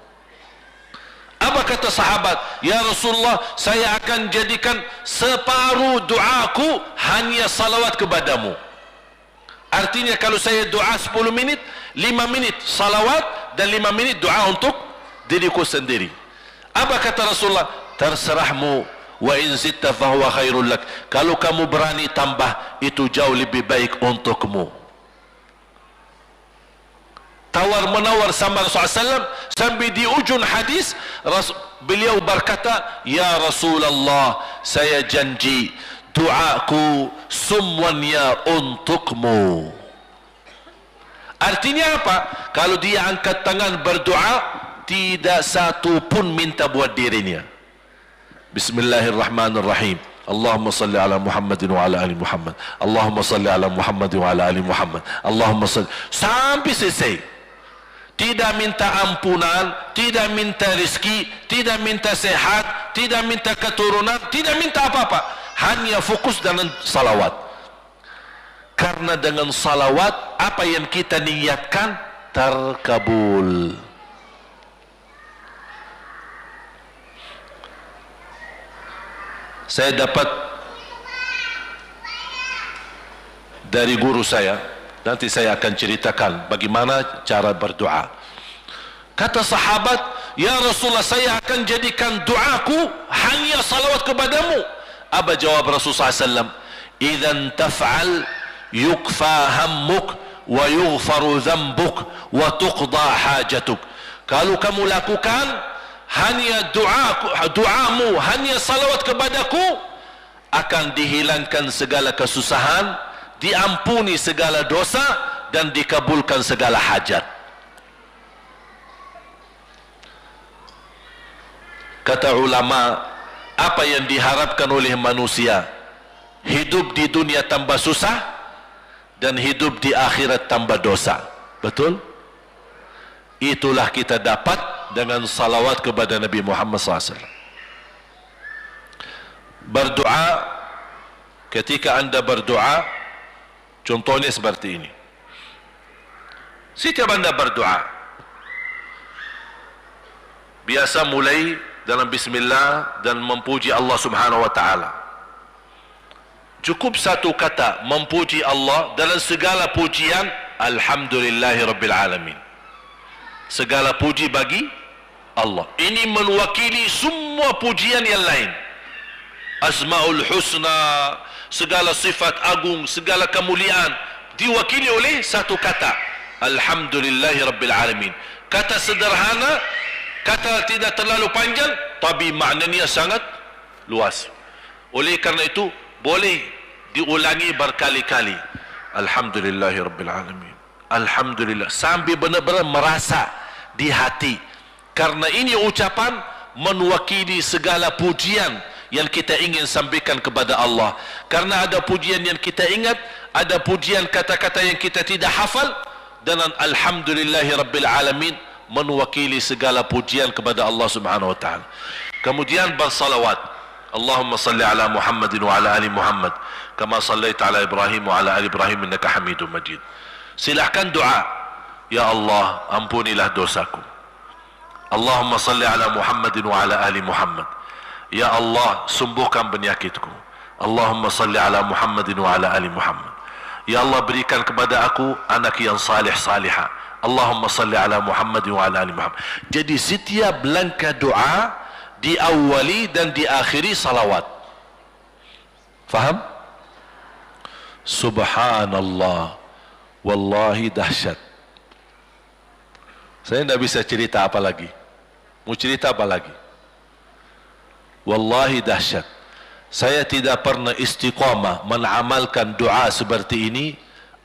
Apa kata sahabat? Ya Rasulullah, saya akan jadikan separuh doaku hanya salawat kepadamu. Artinya kalau saya doa 10 menit, 5 menit salawat dan 5 menit doa untuk diriku sendiri. Apa kata Rasulullah? Terserahmu, wa in zitta fahuwa khairul lak. Kalau kamu berani tambah, itu jauh lebih baik untukmu. Tawar menawar sama Rasulullah SAW, sampai di ujung hadis beliau berkata, ya Rasulullah, saya janji doaku semuanya untukmu. Artinya apa? Kalau dia angkat tangan berdoa, tidak satu pun minta buat dirinya. Bismillahirrahmanirrahim. Allahumma salli ala Muhammadin wa ala ali Muhammad. Allahumma salli ala Muhammadin wa ala ali Muhammad. Allahumma salli, sampai selesai. Tidak minta ampunan, tidak minta rezeki, tidak minta sehat, tidak minta keturunan, tidak minta apa-apa. Hanya fokus dengan salawat. Karena dengan salawat, apa yang kita niatkan terkabul. Saya dapat dari guru saya, nanti saya akan ceritakan bagaimana cara berdoa. Kata sahabat, ya Rasulullah, saya akan jadikan doaku hanya salawat kepadamu. Apa jawab Rasulullah SAW? Idzan taf'al yukfa hammuk wa yughfaru dhanbuk wa tuqda hajatuk. Kalau kamu lakukan hanya doamu, hanya salawat kepadaku, akan dihilangkan segala kesusahan, diampuni segala dosa, dan dikabulkan segala hajat. Kata ulama, apa yang diharapkan oleh manusia? Hidup di dunia tambah susah dan hidup di akhirat tambah dosa. Betul? Itulah kita dapat dengan salawat kepada Nabi Muhammad SAW. Berdoa, ketika anda berdoa, contohnya seperti ini. Setiap anda berdoa, biasa mulai dalam bismillah dan memuji Allah Subhanahu wa ta'ala. Cukup satu kata memuji Allah dalam segala pujian, alhamdulillahi rabbil alamin. Segala puji bagi Allah. Ini mewakili semua pujian yang lain. Asmaul husna, segala sifat agung, segala kemuliaan diwakili oleh satu kata, alhamdulillahi rabbil alamin. Kata sederhana, kata tidak terlalu panjang, tapi maknanya sangat luas. Oleh karena itu boleh diulangi berkali-kali, alhamdulillahi rabbil alamin, alhamdulillah, sampai benar-benar merasa di hati. Karena ini ucapan mewakili segala pujian yang kita ingin sampaikan kepada Allah. Karena ada pujian yang kita ingat, ada pujian kata-kata yang kita tidak hafal, dan alhamdulillahi rabbil alamin mewakili segala pujian kepada Allah Subhanahu wa ta'ala. Kemudian bersalawat, Allahumma salli ala Muhammadin wa ala ali Muhammad kama sallaita ala Ibrahim wa ala ali Ibrahim innaka Hamidum Majid. Silahkan doa, ya Allah ampunilah dosaku. Allahumma salli ala Muhammadin wa ala ali Muhammad. Ya Allah sembuhkan penyakitku. Allahumma salli ala Muhammadin wa ala ali Muhammad. Ya Allah berikan kepada aku anak yang salih salihah, Allahumma salli ala Muhammad wa ala ali Muhammad. Jadi setiap langkah doa diawali dan diakhiri salawat. Faham? Subhanallah, wallahi dahsyat. Saya tidak bisa cerita apa lagi. Mau cerita apa lagi? Wallahi dahsyat. Saya tidak pernah istiqamah menamalkan doa seperti ini.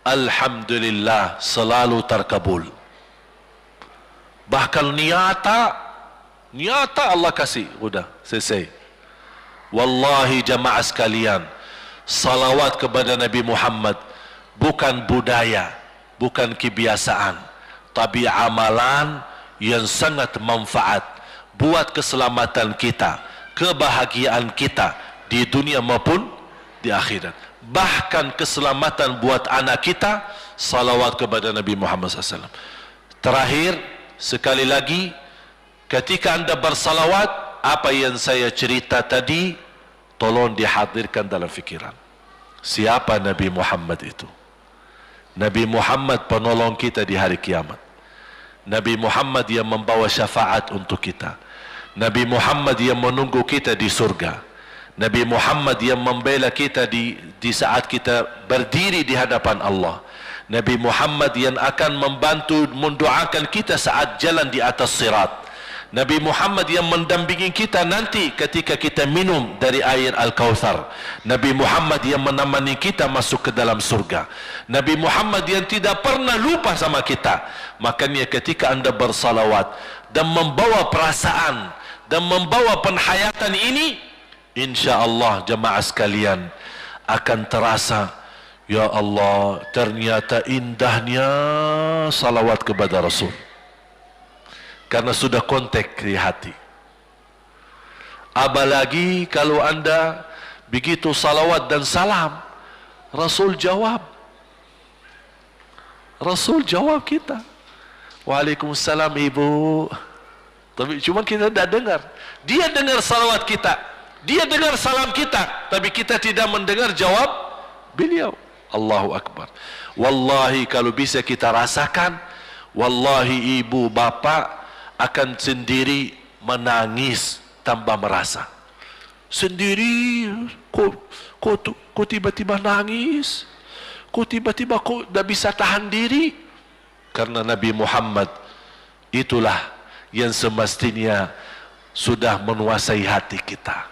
Alhamdulillah, selalu terkabul. Bahkan nyata Allah kasih. Udah, selesai. Wallahi jamaah sekalian, salawat kepada Nabi Muhammad bukan budaya, bukan kebiasaan, tapi amalan yang sangat manfaat buat keselamatan kita, kebahagiaan kita di dunia maupun di akhirat. Bahkan keselamatan buat anak kita, salawat kepada Nabi Muhammad SAW. Terakhir, sekali lagi, ketika anda bersalawat, apa yang saya cerita tadi, tolong dihadirkan dalam fikiran. Siapa Nabi Muhammad itu? Nabi Muhammad penolong kita di hari kiamat. Nabi Muhammad yang membawa syafaat untuk kita. Nabi Muhammad yang menunggu kita di surga. Nabi Muhammad yang membela kita di saat kita berdiri di hadapan Allah. Nabi Muhammad yang akan membantu mendoakan kita saat jalan di atas sirat. Nabi Muhammad yang mendampingi kita nanti ketika kita minum dari air Al-Kautsar. Nabi Muhammad yang menemani kita masuk ke dalam surga. Nabi Muhammad yang tidak pernah lupa sama kita. Makanya ketika anda bersalawat dan membawa perasaan dan membawa penghayatan ini, insya-Allah jemaah sekalian akan terasa, ya Allah, ternyata indahnya salawat kepada Rasul. Karena sudah kontak di hati. Apalagi kalau anda begitu salawat dan salam, Rasul jawab. Rasul jawab kita. Waalaikumsalam ibu. Tapi cuma kita tidak dengar. Dia dengar salawat kita, dia dengar salam kita, tapi kita tidak mendengar jawab beliau. Allahu Akbar. Wallahi kalau bisa kita rasakan, wallahi ibu bapak akan sendiri menangis tanpa merasa. Sendiri, kok tiba-tiba nangis? Kok tiba-tiba kok tidak bisa tahan diri? Karena Nabi Muhammad itulah yang semestinya sudah menguasai hati kita,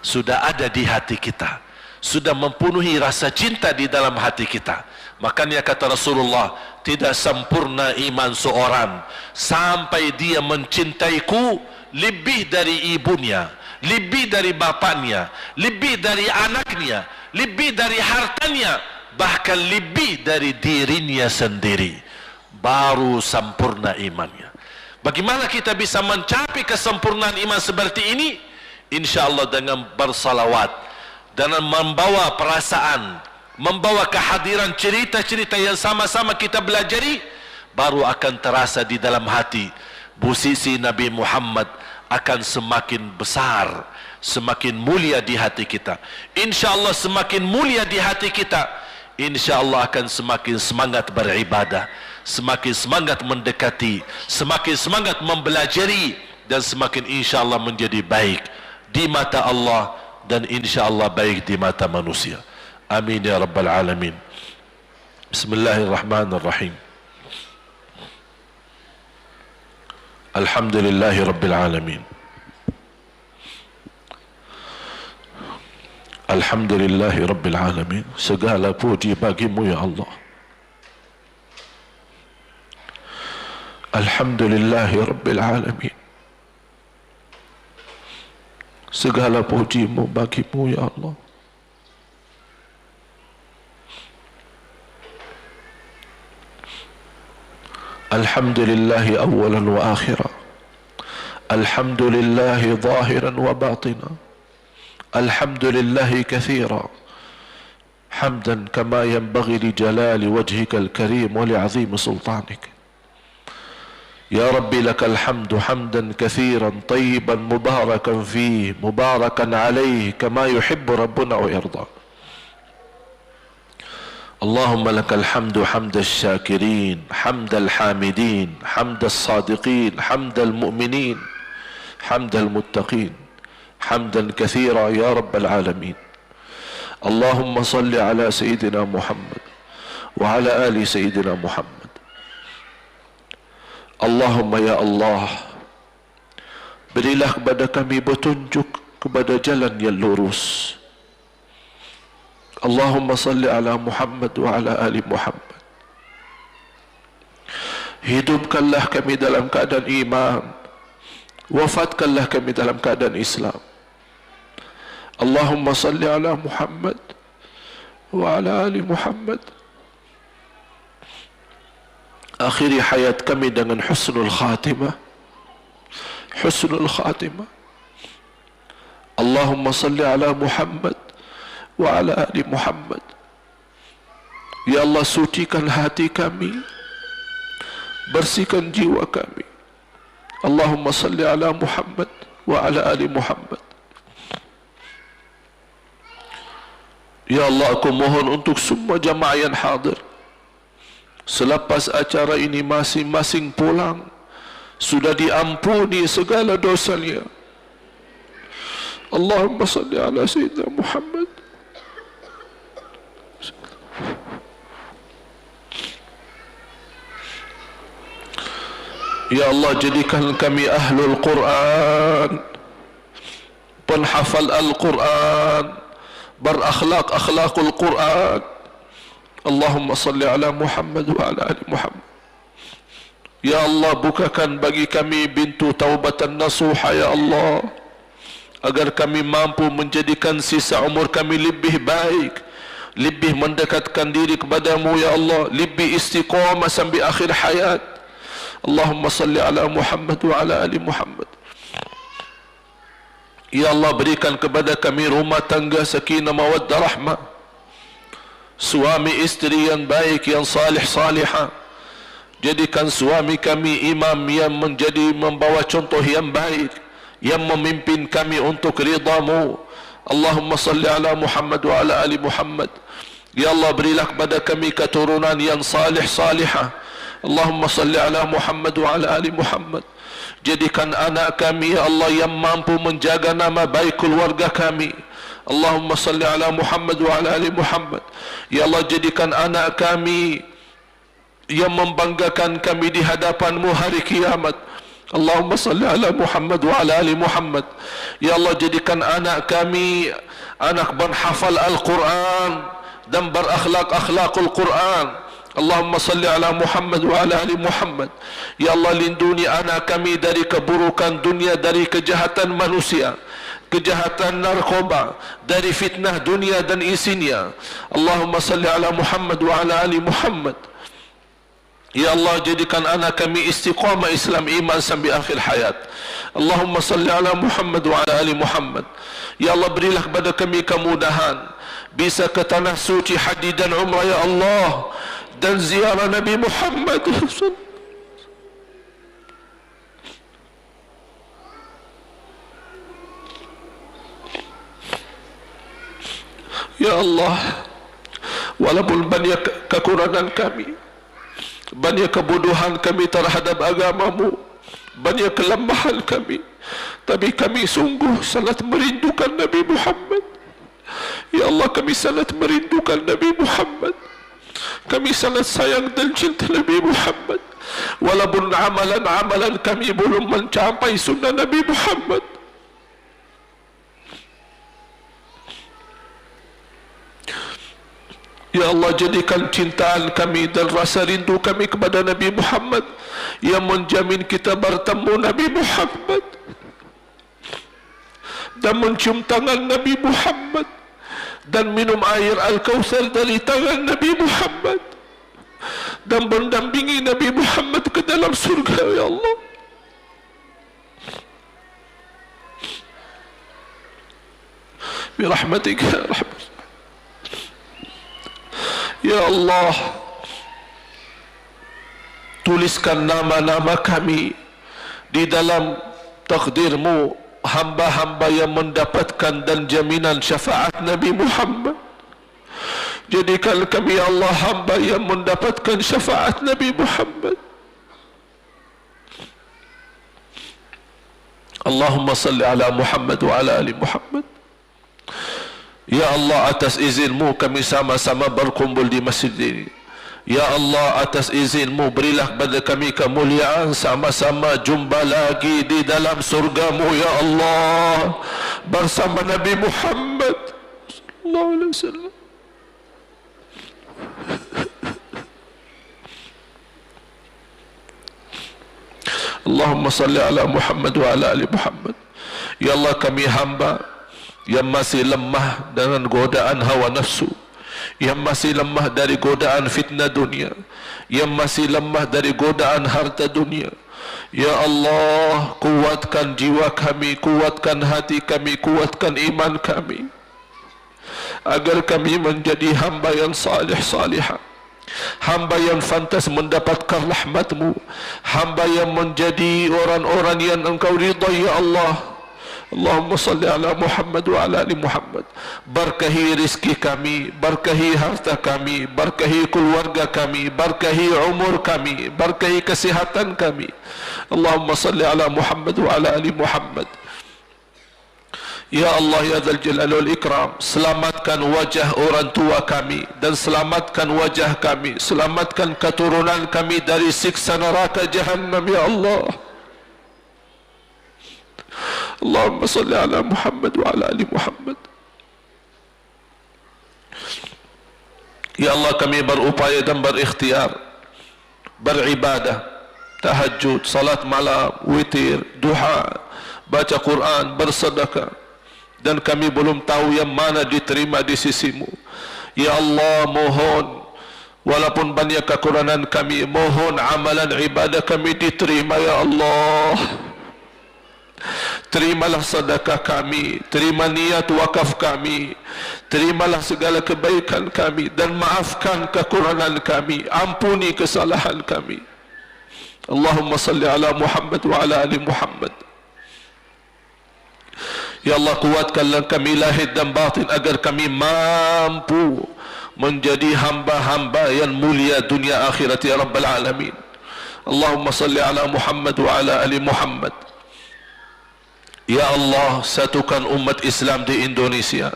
sudah ada di hati kita, sudah mempenuhi rasa cinta di dalam hati kita. Makanya kata Rasulullah, tidak sempurna iman seorang sampai dia mencintaiku lebih dari ibunya, lebih dari bapaknya, lebih dari anaknya, lebih dari hartanya, bahkan lebih dari dirinya sendiri. Baru sempurna imannya. Bagaimana kita bisa mencapai kesempurnaan iman seperti ini? InsyaAllah dengan bersalawat, dengan membawa perasaan, membawa kehadiran cerita-cerita yang sama-sama kita belajari, baru akan terasa di dalam hati. Posisi Nabi Muhammad akan semakin besar, semakin mulia di hati kita. InsyaAllah semakin mulia di hati kita, InsyaAllah akan semakin semangat beribadah, semakin semangat mendekati, semakin semangat mempelajari, dan semakin insyaAllah menjadi baik di mata Allah dan insyaAllah baik di mata manusia. Amin ya rabbal alamin. Bismillahirrahmanirrahim. Alhamdulillahi rabbil alamin. Alhamdulillahi rabbil alamin. Segala puji bagimu ya Allah. Alhamdulillahi rabbil alamin. Segala pujimu bagimu ya Allah. Alhamdulillahi awalan wa akhira. Alhamdulillahi zahiran wa batina. Alhamdulillahi kathira. Hamdan kama yanbaghi li jalali wajhika al-karim wa li'azim sultanik. Ya Rabbi lakal hamdu hamdan kathiran tayyiban mubarakan fih mubarakan alaih kama yuhibbu rabbuna wa yarda. اللهم لك الحمد حمد الشاكرين، حمد الحامدين، حمد الصادقين، حمد المؤمنين، حمد المتقين، حمدا كثيرا يا رب العالمين. اللهم صل على سيدنا محمد وعلى آل سيدنا محمد. Allahumma ya Allah, berilah kepada kami petunjuk kepada jalan yang lurus. Allahumma salli ala Muhammad wa ala ali Muhammad. Hidupkanlah kami dalam keadaan iman, wafatkanlah kami dalam keadaan Islam. Allahumma salli ala Muhammad wa ala ali Muhammad. Akhiri hayat kami dengan husnul khatimah, husnul khatimah. Allahumma salli ala Muhammad wa ala ali Muhammad. Ya Allah, sucikan hati kami, bersihkan jiwa kami. Allahumma salli ala Muhammad wa ala ali Muhammad. Ya Allah, aku mohon untuk semua jamaah yang hadir, selepas acara ini masing-masing pulang sudah diampuni segala dosanya. Allahumma salli ala Sayyidina Muhammad. Ya Allah, jadikan kami ahlul Quran, penhafal Al-Quran, berakhlak akhlakul Quran. Allahumma salli ala Muhammad wa ala ali Muhammad. Ya Allah, bukakan bagi kami pintu taubatan nasuha ya Allah, agar kami mampu menjadikan sisa umur kami lebih baik, lebih mendekatkan diri kepadamu ya Allah, lebih istiqamah sampai akhir hayat. Allahumma salli ala Muhammad wa ala ali Muhammad. Ya Allah, berikan kepada kami rumah tangga sakinah mawaddah rahmah, suami istri yang baik, yang salih salihah. Jadikan suami kami imam yang membawa contoh yang baik, yang memimpin kami untuk ridhamu. Allahumma salli ala Muhammad wa ala ali Muhammad. Ya Allah, berilah kepada kami keturunan yang salih salihah. Allahumma salli ala Muhammad wa ala ali Muhammad. Jadikan anak kami ya Allah yang mampu menjaga nama baik keluarga kami. Allahumma salli ala Muhammad wa ala ali Muhammad. Ya Allah, jadikan anak kami yang membanggakan kami di hadapan-Mu hari kiamat. Allahumma salli ala Muhammad wa ala ali Muhammad. Ya Allah, jadikan anak kami anak berhafal Al-Quran dan berakhlak akhlakul Quran. Allahumma salli ala Muhammad wa ala ali Muhammad. Ya Allah, lindungi anak kami dari keburukan dunia, dari kejahatan manusia, kejahatan narkoba, dari fitnah dunia dan isinya. Allahumma salli ala Muhammad wa ala ali Muhammad. Ya Allah, jadikan anak kami istiqamah Islam iman sampai akhir hayat. Allahumma salli ala Muhammad wa ala ali Muhammad. Ya Allah, berilah kepada kami kemudahan bisa ke tanah suci haji dan umrah ya Allah, dan ziarah Nabi Muhammad. Ya Allah, walaupun banyak kekurangan kami, banyak kebodohan kami terhadap agamamu, banyak kelemahan kami, tapi kami sungguh sangat merindukan Nabi Muhammad. Ya Allah, kami sangat merindukan Nabi Muhammad. Kami sangat sayang dan cinta Nabi Muhammad. Walaupun amalan-amalan kami belum mencapai sunnah Nabi Muhammad. Ya Allah, jadikan cintaan kami dan rasa rindu kami kepada Nabi Muhammad yang menjamin kita bertemu Nabi Muhammad dan mencium tangan Nabi Muhammad dan minum air Al-Kautsar dari tangan Nabi Muhammad dan mendampingi Nabi Muhammad ke dalam surga ya Allah. Birahmatika ya Rahman. Ya Allah, tuliskan nama-nama kami di dalam takdir-Mu, hamba-hamba yang mendapatkan dan jaminan syafaat Nabi Muhammad. Jadikan kami ya Allah hamba yang mendapatkan syafaat Nabi Muhammad. Allahumma salli ala Muhammad wa ala ali Muhammad. Ya Allah, atas izinmu kami sama-sama berkumpul di masjid ini. Ya Allah, atas izinmu berilah kepada kami kemuliaan sama-sama jumpa lagi di dalam surgamu ya Allah bersama Nabi Muhammad sallallahu alaihi wasallam. Allahumma salli ala Muhammad wa ala ali Muhammad. Ya Allah, kami hamba yang masih lemah dengan godaan hawa nafsu, yang masih lemah dari godaan fitnah dunia, yang masih lemah dari godaan harta dunia. Ya Allah, kuatkan jiwa kami, kuatkan hati kami, kuatkan iman kami, agar kami menjadi hamba yang salih-salihah, hamba yang fantas mendapatkan rahmat-Mu, hamba yang menjadi orang-orang yang Engkau ridai ya Allah. Allahumma salli ala Muhammad wa ala ali Muhammad. Berkahi rizki kami, berkahi harta kami, berkahi keluarga kami, berkahi umur kami, berkahi kesihatan kami. Allahumma salli ala Muhammad wa ala ali Muhammad. Ya Allah ya Dzal Jalali wal Ikram, selamatkan wajah orang tua kami dan selamatkan wajah kami, selamatkan keturunan kami dari siksa neraka Jahannam ya Allah. Allahumma salli ala Muhammad wa ala ali Muhammad. Ya Allah, kami berupaya dan berikhtiar beribadah, tahajud, salat malam, witir, duha, baca Quran, bersedekah, dan kami belum tahu yang mana diterima di sisi-Mu. Ya Allah, mohon walaupun banyak kekurangan kami, mohon amalan ibadah kami diterima ya Allah. Terimalah sedekah kami, terima niat wakaf kami, terimalah segala kebaikan kami dan maafkan kekurangan kami, ampuni kesalahan kami. Allahumma salli ala Muhammad wa ala ali Muhammad. Ya Allah, kuatkanlah kami lahir dan batin agar kami mampu menjadi hamba-hamba yang mulia dunia akhirat ya Rabbal Alamin. Allahumma salli ala Muhammad wa ala ali Muhammad. Ya Allah, satukan umat Islam di Indonesia,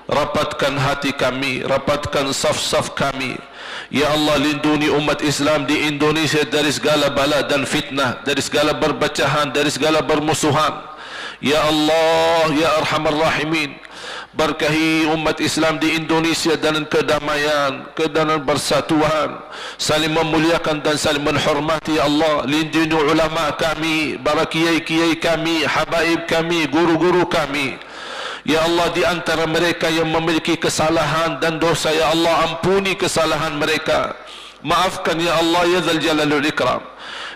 rapatkan hati kami, rapatkan saf-saf kami. Ya Allah, lindungi umat Islam di Indonesia dari segala bala dan fitnah, dari segala perpecahan, dari segala permusuhan. Ya Allah, ya Arhamar Rahimin, berkahi umat Islam di Indonesia dengan kedamaian, kedanan persatuan, saling memuliakan dan saling menghormati. Ya Allah, lindungi ulama kami, para kiai-kiai kami, habaib kami, guru-guru kami. Ya Allah, di antara mereka yang memiliki kesalahan dan dosa, ya Allah, ampuni kesalahan mereka, maafkan ya Allah ya Dzal Jalali wal Ikram.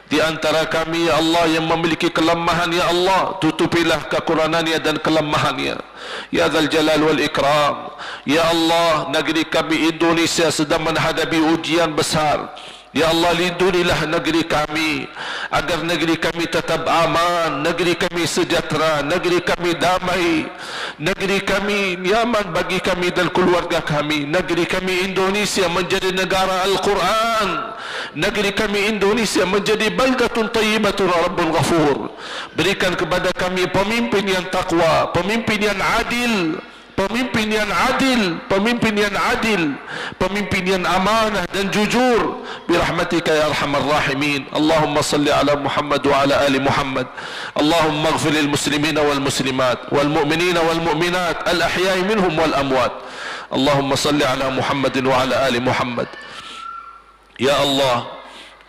Di antara kami ya Allah yang memiliki kelemahan, ya Allah, tutupilah kekurangannya dan kelemahannya ya Dzal Jalal wal Ikram. Ya Allah, negeri kami Indonesia sedang menghadapi ujian besar. Ya Allah, lindungilah negeri kami agar negeri kami tetap aman, negeri kami sejahtera, negeri kami damai, negeri kami nyaman bagi kami dan keluarga kami. Negeri kami Indonesia menjadi negara Al-Quran, negeri kami Indonesia menjadi baldatun tayyibatun rabbun ghafur. Berikan kepada kami pemimpin yang takwa, pemimpin yang adil, pemimpin yang adil, pemimpin yang adil, pemimpin yang amanah dan jujur, birahmatika ya arhamar rahimin. Allahumma salli ala Muhammad wa ala ali Muhammad. Allahumma ighfir lil muslimina wal muslimat wal mu'minina wal mu'minat al ahya'i minhum wal amwat. Allahumma salli ala Muhammad wa ala ali Muhammad. Ya Allah,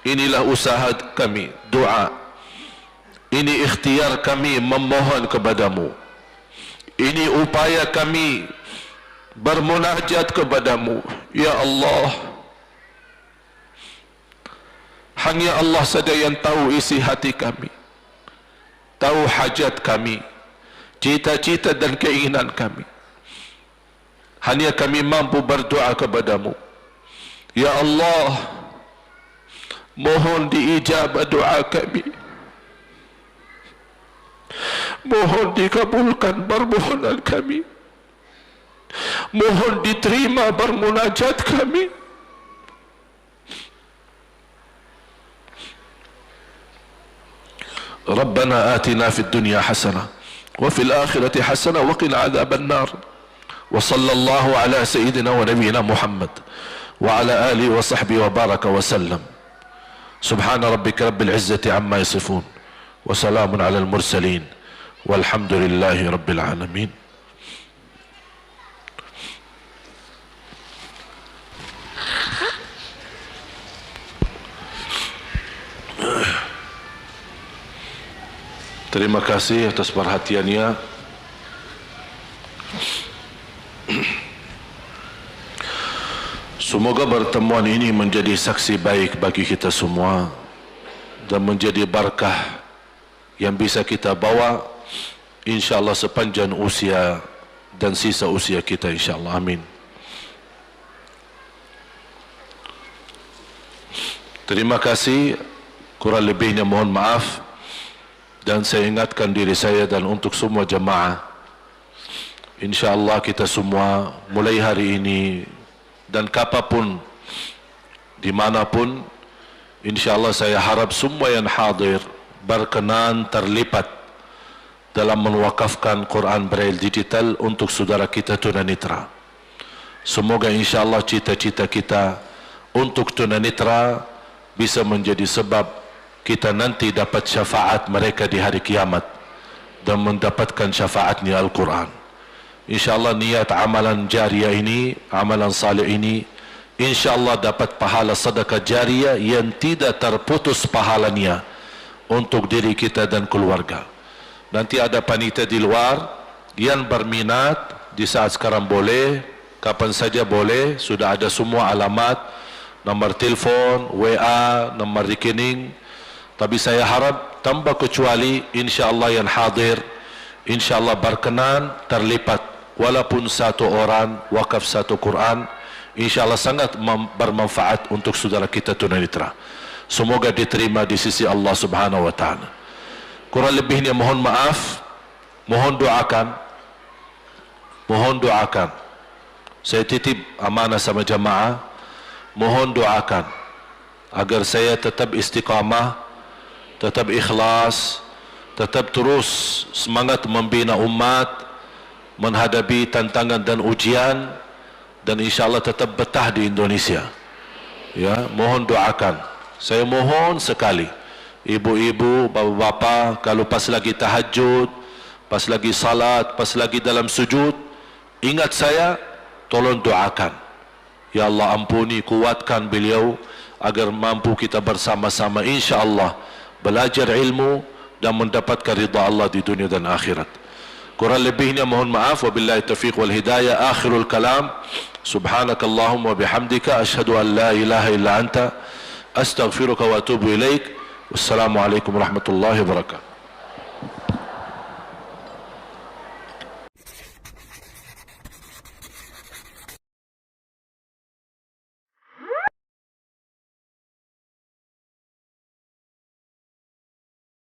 inilah usaha kami, doa ini, ikhtiar kami memohon kepadamu. Ini upaya kami bermunajat kepadamu ya Allah. Hanya Allah saja yang tahu isi hati kami, tahu hajat kami, cita-cita dan keinginan kami. Hanya kami mampu berdoa kepadamu ya Allah. Mohon diijabah doa kami, mohon dikabulkan permohonan kami. Mohon diterima bermunajat kami. Rabbana atina fid dunya hasanah wa fil akhirati hasanah wa qina adzaban nar. Wa sallallahu ala sayyidina wa nabiyyina Muhammad wa ala alihi wa sahbihi wa baraka wa sallam. Subhana rabbika rabbil izzati amma yasifun wa salamun ala al mursalin walhamdulillahi rabbil alamin. Terima kasih atas perhatiannya. Semoga pertemuan ini menjadi saksi baik bagi kita semua dan menjadi berkah yang bisa kita bawa insyaAllah sepanjang usia dan sisa usia kita insyaAllah. Amin. Terima kasih. Kurang lebihnya mohon maaf. Dan saya ingatkan diri saya dan untuk semua jemaah, insyaAllah kita semua mulai hari ini dan kapanpun, dimanapun, insyaAllah saya harap semua yang hadir berkenan terlibat dalam mewakafkan Quran Braille digital untuk saudara kita tunanetra. Semoga insyaAllah cita-cita kita untuk tunanetra bisa menjadi sebab kita nanti dapat syafaat mereka di hari kiamat dan mendapatkan syafaatnya Al-Quran. InsyaAllah niat amalan jariah ini, amalan salih ini, InsyaAllah dapat pahala sedekah jariah yang tidak terputus pahalanya untuk diri kita dan keluarga. Nanti ada panitia di luar yang berminat, di saat sekarang boleh, kapan saja boleh, sudah ada semua alamat, nomor telefon, WA, nomor rekening. Tapi saya harap tanpa kecuali insyaAllah yang hadir insyaAllah berkenan terlibat walaupun satu orang wakaf satu Quran, insyaAllah sangat bermanfaat untuk saudara kita tunanetra. Semoga diterima di sisi Allah Subhanahu wa ta'ala. Kurang lebihnya mohon maaf, mohon doakan. Saya titip amanah sama jamaah, mohon doakan agar saya tetap istiqamah, tetap ikhlas, tetap terus semangat membina umat, menghadapi tantangan dan ujian, dan insyaAllah tetap betah di Indonesia. Ya, mohon doakan. Saya mohon sekali, ibu-ibu, bapa-bapa, kalau pas lagi tahajud, pas lagi salat, pas lagi dalam sujud, ingat saya, tolong doakan. Ya Allah ampuni, kuatkan beliau agar mampu kita bersama-sama insyaAllah belajar ilmu dan mendapatkan ridha Allah di dunia dan akhirat. Kurang lebihnya mohon maaf. Wabillahi taufiq wal hidayah. Akhirul kalam. Subhanakallahumma bihamdika asyhadu an la ilaha illa anta astaghfiruka wa atubu ilaik. Wassalamualaikum warahmatullahi wabarakatuh.